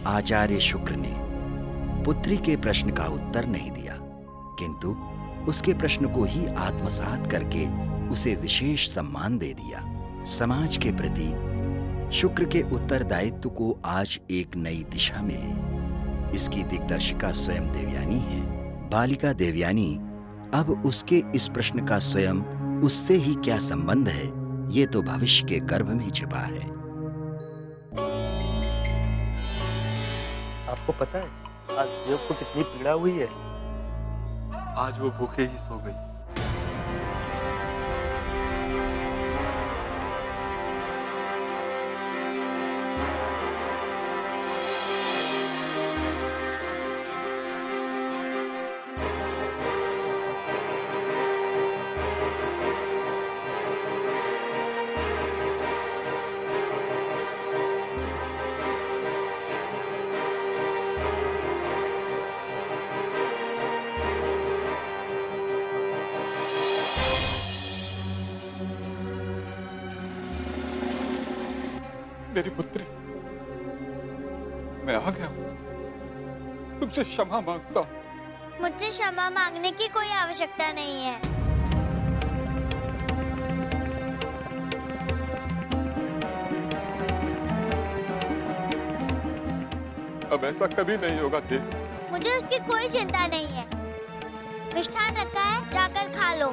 आचार्य शुक्र ने पुत्री के प्रश्न का उत्तर नहीं दिया, किंतु उसके प्रश्न को ही आत्मसात करके उसे विशेष सम्मान दे दिया। समाज के प्रति शुक्र के उत्तरदायित्व को आज एक नई दिशा मिली। इसकी दिग्दर्शिका स्वयं देवयानी है। बालिका देवयानी, अब उसके इस प्रश्न का स्वयं उससे ही क्या संबंध है, ये तो भविष्य के गर्भ में छिपा है। आपको पता है आज देव को कितनी पीड़ा हुई है? आज वो भूखे ही सो गई। मेरी पुत्री, मैं आ गया हूं। तुमसे क्षमा मांगता हूं। मुझसे क्षमा मांगने की कोई आवश्यकता नहीं है। अब ऐसा कभी नहीं होगा देव। मुझे उसकी कोई चिंता नहीं है। मिष्ठान रखा है, जाकर खा लो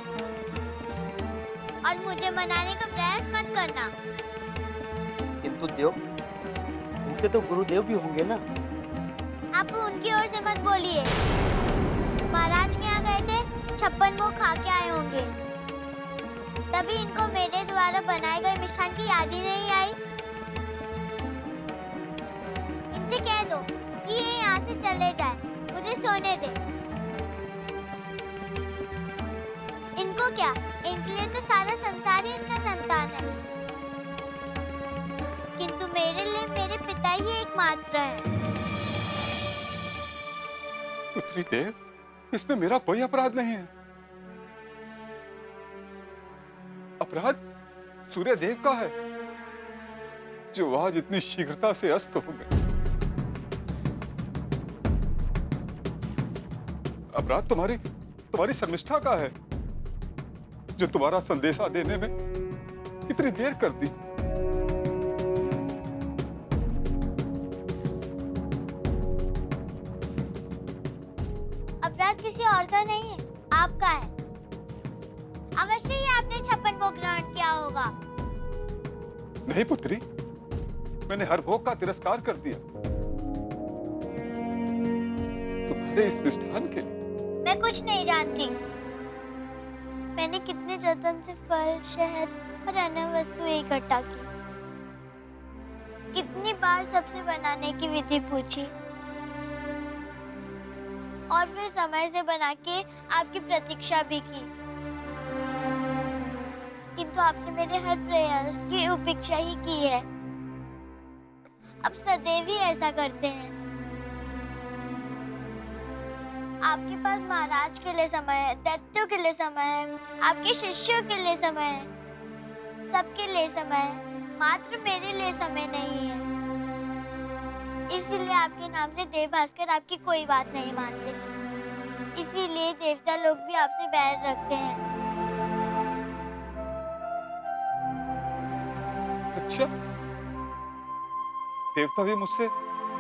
और मुझे मनाने का प्रयास मत करना। किंतु देव, उनके तो गुरुदेव भी होंगे ना? आप उनकी ओर से मत बोलिए। महाराज के यहाँ गए थे, 56 वो खा के आए होंगे, तभी इनको मेरे द्वारा बनाए गए मिष्ठान की याद ही नहीं आई। इनसे कह दो कि ये यहाँ से चले जाए, मुझे सोने दे। इनको क्या, इनके लिए तो सारा संसार ही इनका संतान है, किंतु मेरे लिए मेरे पिता ही एकमात्र हैं। पुत्री देव, इसमें मेरा कोई अपराध नहीं है। अपराध सूर्य देव का है, जो आज इतनी शीघ्रता से अस्त हो गए। अपराध तुम्हारी शर्मिष्ठा का है, जो तुम्हारा संदेशा देने में इतनी देर कर दी। अपराध किसी और का नहीं है, आपका है। अवश्य ही आपने 56 भोग ग्रहण किया होगा। नहीं पुत्री, मैंने हर भोग का तिरस्कार कर दिया तुम्हारे इस मिष्ठान के लिए। मैं कुछ नहीं जानती। मैंने कितने जतन से फल, शहद और अन्य वस्तुएं इकट्ठा की, कितनी बार सबसे बनाने की विधि पूछी और फिर समय से बना के आपकी प्रतीक्षा भी की, किंतु आपने मेरे हर प्रयास की उपेक्षा ही की है। अब सदैव ही ऐसा करते हैं। आपके पास महाराज के लिए समय है, दैत्यों के लिए समय है, आपके शिष्यों के लिए समय है, सबके लिए समय है, मात्र मेरे लिए समय नहीं है। इसीलिए आपके नाम से देव भास्कर आपकी कोई बात नहीं मानते। इसीलिए देवता लोग भी आपसे बैर रखते हैं। अच्छा, देवता भी मुझसे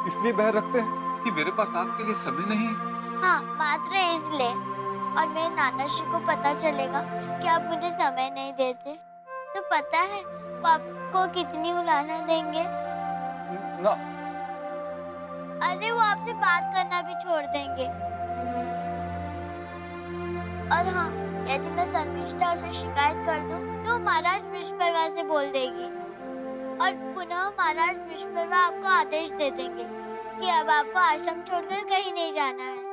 इसलिए बैर रखते हैं कि मेरे पास आपके लिए समय नहीं है? हाँ, मात्र इसलिए। और मेरे नाना श्री को पता चलेगा कि आप मुझे समय नहीं देते, तो पता है वो आपको कितनी उलाहना देंगे। ना। अरे वो आपसे बात करना भी छोड़ देंगे। और हाँ, यदि मैं शर्मिष्ठा से शिकायत कर दूं, तो महाराज वृषपर्वा से बोल देगी और पुनः महाराज वृषपर्वा आपको आदेश दे देंगे कि अब आपको आश्रम छोड़कर कहीं नहीं जाना है।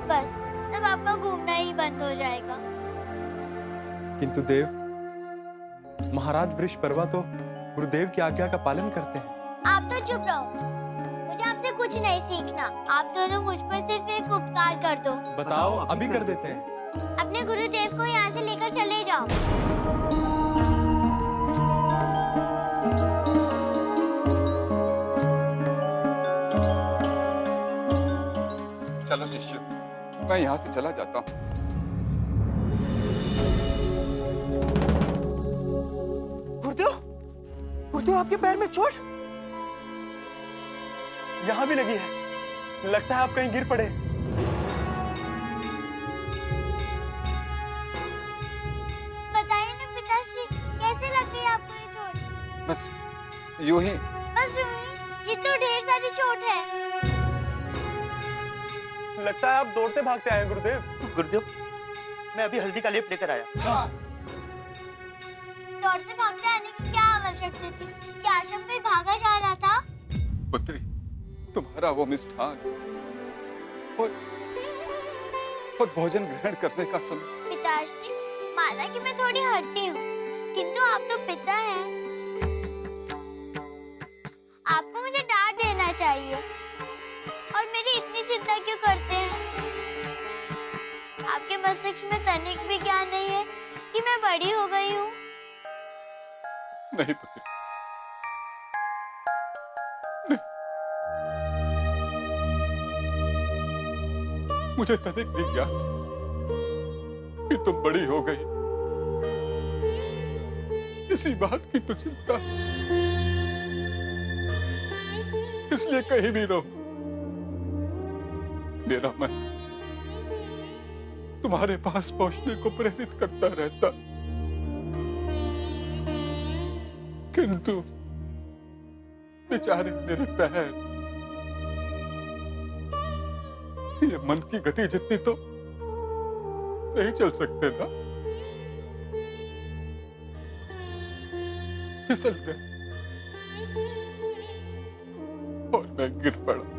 बस तब आपका घूमना ही बंद हो जाएगा। किंतु देव, महाराज वृषपर्वा तो गुरुदेव की आज्ञा का पालन करते हैं। आप तो चुप रहो, मुझे आपसे कुछ नहीं सीखना। आप दोनों मुझ पर सिर्फ एक उपकार कर दो। बताओ, अभी कर देते हैं। अपने गुरुदेव को यहाँ से लेकर चले जाओ। चलो शिष्य, मैं यहाँ से चला जाता हूँ। गुरुदेव, गुरुदेव आपके पैर में चोट? यहाँ भी लगी है, लगता है आप कहीं गिर पड़े। बताइए ना पिताश्री, कैसे लग गई आपको ये चोट? बस यूं ही। बस यूं ही? ये तो ढेर सारी चोट है। लगता है आप दौड़ते भागते आए हैं गुरुदेव। गुरुदेव, मैं अभी हल्दी का लेप लेकर आया। दौड़ते भागते आने की क्या आवश्यकता थी? क्या आश्रम में भागा जा रहा था? पुत्री, तुम्हारा वो मिष्ठान और भोजन ग्रहण करने का समय। पिताश्री, माना कि मैं थोड़ी हट्टी हूँ, किंतु आप तो पिता हैं। आपको मुझे डांट देना चाहिए। और मेरी इतनी चिंता क्यों करते हैं? आपके मस्तिष्क में तनिक भी ज्ञान नहीं है कि मैं बड़ी हो गई हूँ। नहीं पुत्री, मुझे तनिक भी ज्ञान कि तुम बड़ी हो गई। इसी बात की तो चिंता, इसलिए कहीं भी रहो, मेरा मन तुम्हारे पास पहुंचने को प्रेरित करता रहता। किंतु बेचारे मेरे पैर, ये मन की गति जितनी तो नहीं चल सकते ना। फिसल गए और मैं गिर पड़ा।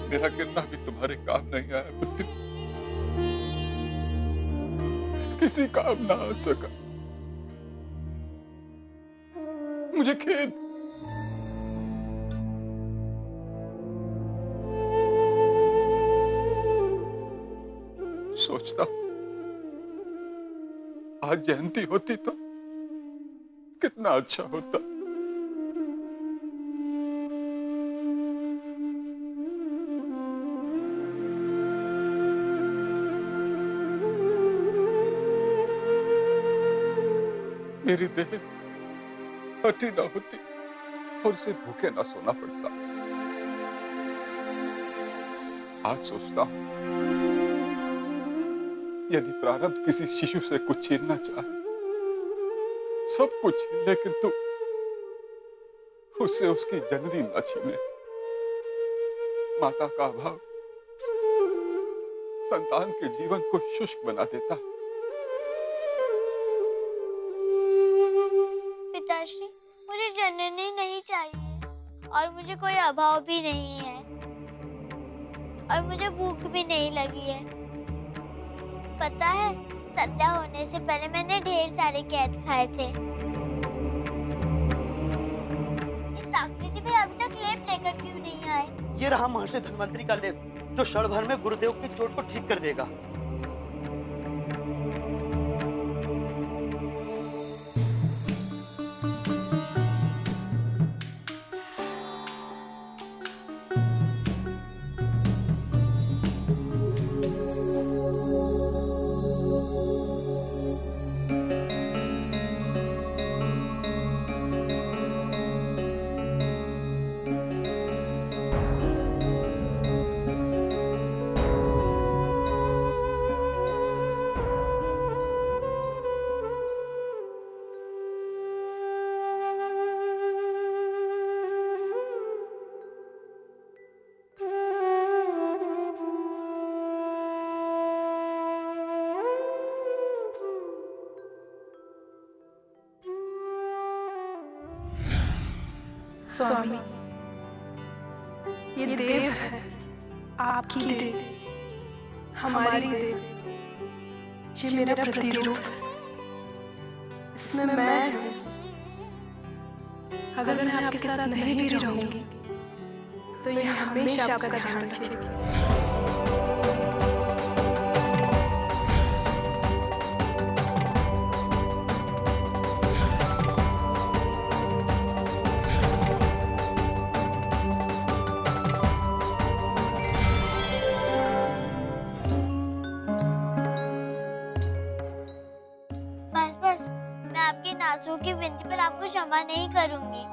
मेरा गिरना भी तुम्हारे काम नहीं आया पुत्री, किसी काम ना आ सका। मुझे खेद। सोचता आज जयंती होती तो कितना अच्छा होता। मेरी देह हटी ना होती और उसे भूखे ना सोना पड़ता। आज सोचता हूं, यदि प्रारब्ध किसी शिशु से कुछ छीनना चाहे, सब कुछ छीन ले, किंतु उससे उसकी जननी न छीने। माता का अभाव संतान के जीवन को शुष्क बना देता। पिताश्री, मुझे जननी नहीं चाहिए और मुझे कोई अभाव भी नहीं है और मुझे भूख भी नहीं लगी है। पता है, संध्या होने से पहले मैंने ढेर सारे कैद खाए थे। इस आकृति में अभी तक लेप लेकर क्यों नहीं आए? ये रहा महर्षि धन्वंतरी का लेप, जो क्षण भर में गुरुदेव की चोट को ठीक कर देगा। स्वामी, ये देव है, आपकी देव, हमारी देव। ये मेरा प्रतिरूप है, इसमें मैं हूँ। अगर मैं आपके साथ नहीं भी रहूंगी, तो ये हमेशा आपका ध्यान रखेगी। क्षमा नहीं करूंगी।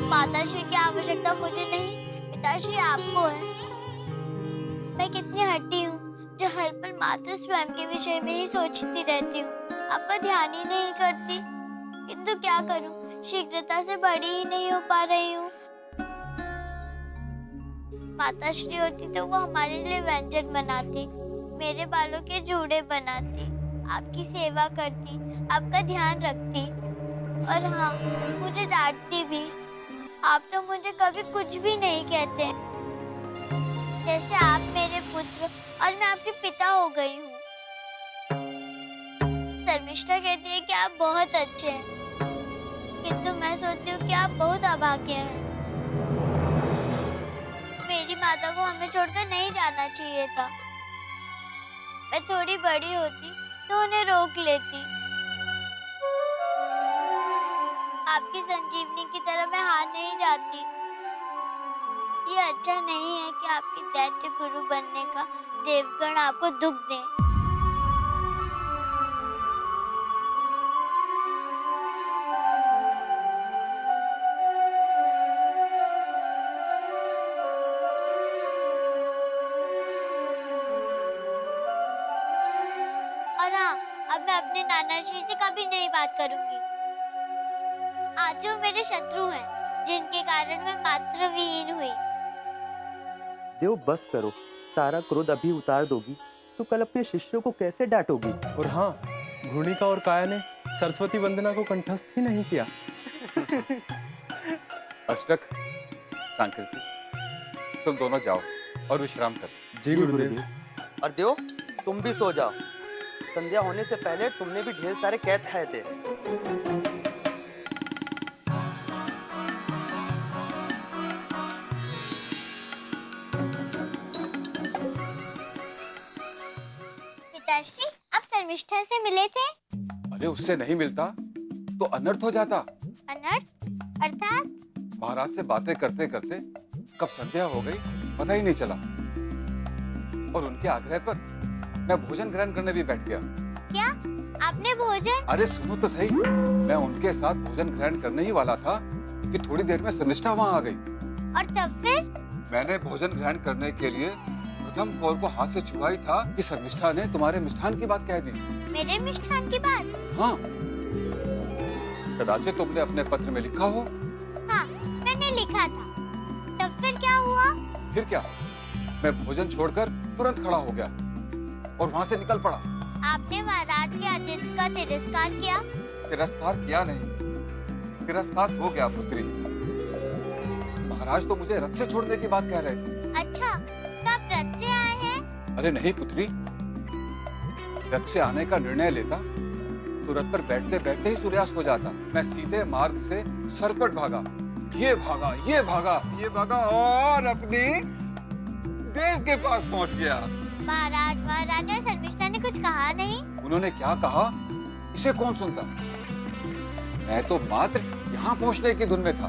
माताश्री की आवश्यकता मुझे नहीं, पिताश्री आपको है। मैं कितनी हट्टी हूँ जो हर पल मात्र स्वयं के विषय में ही सोचती रहती हूँ, आपका ध्यान ही नहीं करती। किंतु क्या करूँ, शीघ्रता से बड़ी ही नहीं हो पा रही हूँ। माताश्री होती तो वो हमारे लिए व्यंजन बनाती, मेरे बालों के जूड़े बनाती, आपकी सेवा करती, आपका ध्यान रखती, और हाँ, मुझे डांटती भी। आप तो मुझे कभी कुछ भी नहीं कहते, जैसे आप मेरे पुत्र और मैं आपके पिता हो गई हूँ। शर्मिष्ठा कहती है कि आप बहुत अच्छे हैं, किंतु मैं सोचती हूँ कि आप बहुत अभागे हैं। मेरी माता को हमें छोड़कर नहीं जाना चाहिए था। मैं थोड़ी बड़ी होती तो उन्हें रोक लेती। आपकी संजीवनी की तरह मैं हार नहीं जाती। ये अच्छा नहीं है कि आपके दैत्य गुरु बनने का देवगण आपको दुख दें। और हाँ, अब मैं अपने नाना जी से कभी नहीं बात करूंगी। आज वो मेरे शत्रु हैं, जिनके कारण मैं मात्र विहीन हुई। देव बस करो, सारा क्रोध अभी उतार दोगी तो कल अपने शिष्यों को कैसे डांटोगी? और हाँ, घूर्णिका और काया ने सरस्वती वंदना को कंठस्थ ही नहीं किया। अष्टक, सांकृति, तुम दोनों जाओ और विश्राम करो। जी गुरुदेव। और देव, तुम भी सो जाओ। संध्या होने से पहले तुमने भी ढेर सारे कैद खाए थे। पिताश्री, आप शर्मिष्ठा से मिले थे? अरे उससे नहीं मिलता तो अनर्थ हो जाता। अनर्थ? अर्थात? महाराज से बातें करते करते कब संध्या हो गई पता ही नहीं चला, और उनके आग्रह पर मैं भोजन ग्रहण करने भी बैठ गया। क्या? आपने भोजन? अरे सुनो तो सही, मैं उनके साथ भोजन ग्रहण करने ही वाला था कि थोड़ी देर में शर्मिष्ठा वहाँ आ गई। और तब फिर? मैंने भोजन ग्रहण करने के लिए प्रथम कौर को हाथ से छुआ ही था कि शर्मिष्ठा ने तुम्हारे मिष्ठान की बात कह दी। मेरे मिष्ठान की बात? हाँ, कदाचित तुमने अपने पत्र में लिखा हो। हाँ, मैंने लिखा था। तब फिर क्या हुआ? फिर क्या, मैं भोजन छोड़कर तुरंत खड़ा हो गया और वहाँ से निकल पड़ा। आपने महाराज के आतिथ्य का तिरस्कार किया? तिरस्कार किया नहीं, तिरस्कार हो गया पुत्री। महाराज तो मुझे रथ से छोड़ने की बात कह रहे थे। अच्छा, तो आप रथ से आए हैं? अरे नहीं पुत्री, रथ से आने का निर्णय लेता तो रथ पर बैठते बैठते ही सूर्यास्त हो जाता। मैं सीधे मार्ग से सरपट भागा, ये भागा, ये भागा, ये भागा और अपनी देव के पास पहुंच गया। महाराज, महारानी और शर्मिष्ठा ने कुछ कहा नहीं? उन्होंने क्या कहा इसे कौन सुनता, मैं तो मात्र यहाँ पहुंचने की धुन में था।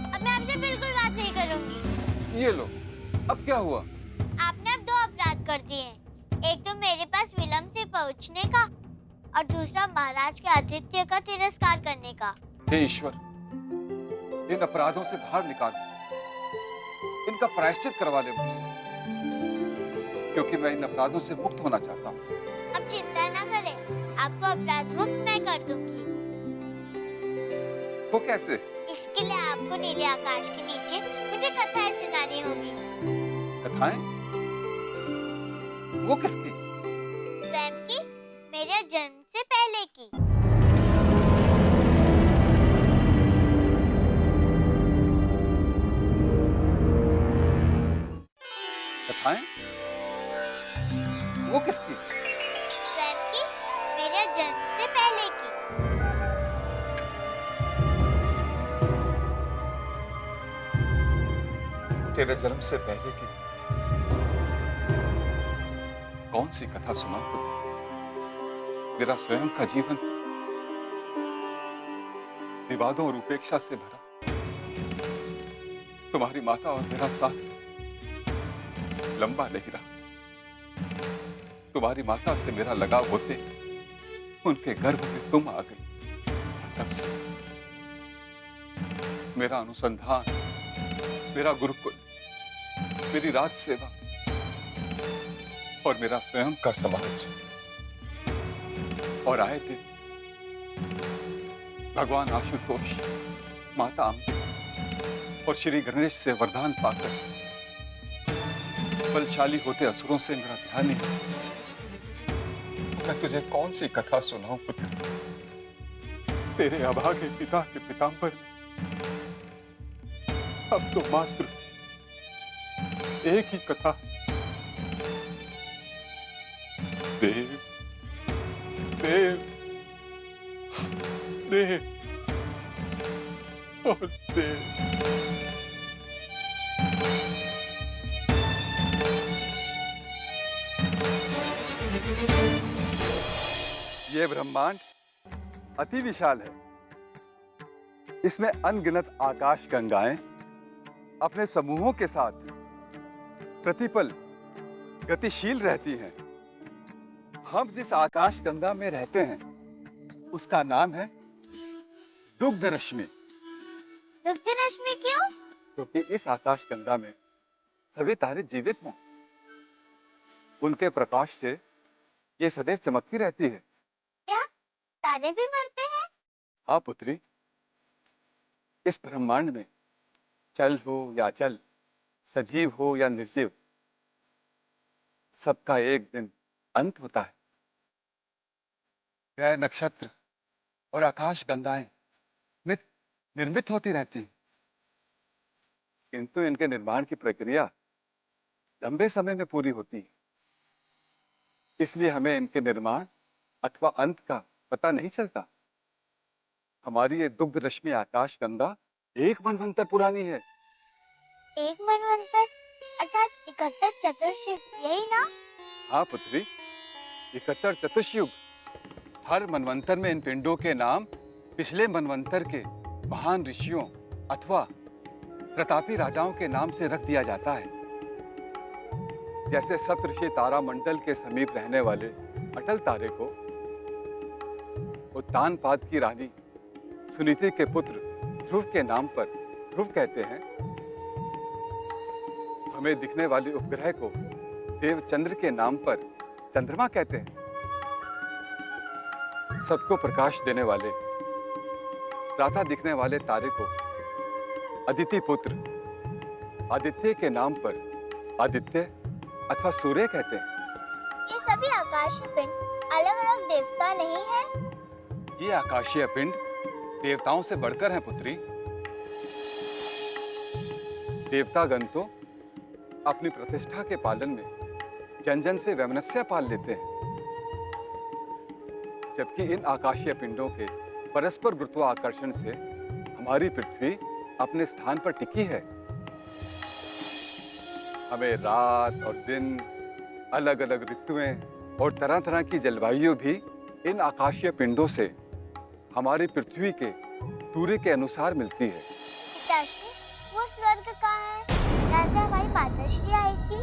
अब मैं आपसे बिल्कुल बात नहीं करूंगी। ये लो, अब क्या हुआ? आपने अब 2 अपराध कर दिए हैं। एक तो मेरे पास विलंब से पहुंचने का, और दूसरा महाराज के आतिथ्य का तिरस्कार करने का। हे ईश्वर, इन अपराधों से बाहर निकाल, इनका प्रायश्चित करवा ले मुझसे, क्योंकि मैं इन अपराधों से मुक्त होना चाहता हूँ। अब चिंता ना करें, आपको अपराध मुक्त मैं कर दूंगी। वो कैसे? इसके लिए आपको नीले आकाश के नीचे मुझे कथाएं सुनानी होगी। कथाएं? वो किसकी? स्वयं की, मेरे जन्म से पहले की। कथाएं? वो किसकी? स्वयं की, मेरे जन्म से पहले की। तेरे जन्म से पहले की? कौन सी कथा सुनाऊं पुत्र? मेरा स्वयं का जीवन विवादों और उपेक्षा से भरा। तुम्हारी माता और मेरा साथ लंबा नहीं रहा। तुम्हारी माता से मेरा लगाव होते उनके गर्भ में तुम आ गई, और तब से मेरा अनुसंधान, मेरा गुरुकुल, मेरी राज सेवा और मेरा स्वयं का समाज और आए दिन भगवान आशुतोष, माता अम्बे और श्री गणेश से वरदान पाकर बलशाली होते असुरों से मेरा ध्यान नहीं। मैं तुझे कौन सी कथा सुनाऊं पुत्र? तेरे अभागे पिता के पिताम्बर में अब तो मात्र एक ही कथा, देव देव देव और देव। ये ब्रह्मांड अति विशाल है। इसमें अनगिनत आकाश गंगाएं अपने समूहों के साथ प्रतिपल गतिशील रहती हैं। हम जिस आकाश गंगा में रहते हैं उसका नाम है दुग्ध रश्मि। दुग्ध रश्मि क्यों? क्योंकि इस आकाश गंगा में सभी तारे जीवित हैं। उनके प्रकाश से ये सदैव चमकती रहती है। क्या तारे भी मरते हैं? हाँ पुत्री, इस ब्रह्मांड में चल हो या अचल, सजीव हो या निर्जीव, सबका एक दिन अंत होता है। ग्रह, नक्षत्र और आकाश गंगाएं निर्मित होती रहती हैं, किंतु इनके निर्माण की प्रक्रिया लंबे समय में पूरी होती है। इसलिए हमें इनके निर्माण अथवा अंत का पता नहीं चलता। हमारी ये दुग्ध रश्मि आकाश गंगा एक मनवंतर पुरानी है। एक मनवंतर अर्थात 71 चतुर्युग, यही ना? हाँ पुत्री, 71 चतुर्युग। हर मनवंतर में इन पिंडों के नाम पिछले मनवंतर के महान ऋषियों अथवा प्रतापी राजाओं के नाम से रख दिया जाता है। जैसे सप्तऋषि तारामंडल के समीप रहने वाले अटल तारे को उत्तानपाद की रानी सुनीति के पुत्र ध्रुव के नाम पर ध्रुव कहते हैं। हमें दिखने वाली उपग्रह को देवचंद्र के नाम पर चंद्रमा कहते हैं। सबको प्रकाश देने वाले, प्रातः दिखने वाले तारे को अदिति पुत्र आदित्य के नाम पर आदित्य अथवा सूर्य कहते हैं। ये सभी आकाशीय पिंड अलग अलग देवता नहीं है? ये आकाशीय पिंड देवताओं से बढ़कर हैं पुत्री। देवतागण तो अपनी प्रतिष्ठा के पालन में जन जन से वैमनस्य पाल लेते हैं, जबकि इन आकाशीय पिंडों के परस्पर गुरुत्वाकर्षण से हमारी पृथ्वी अपने स्थान पर टिकी है। हमें रात और दिन, अलग अलग ऋतुएं और तरह तरह की जलवायु भी इन आकाशीय पिंडों से हमारी पृथ्वी के दूरी के अनुसार मिलती है। पिताश्री, वो स्वर्ग कहाँ है? जहाँ से हमारी माताश्री आई थी?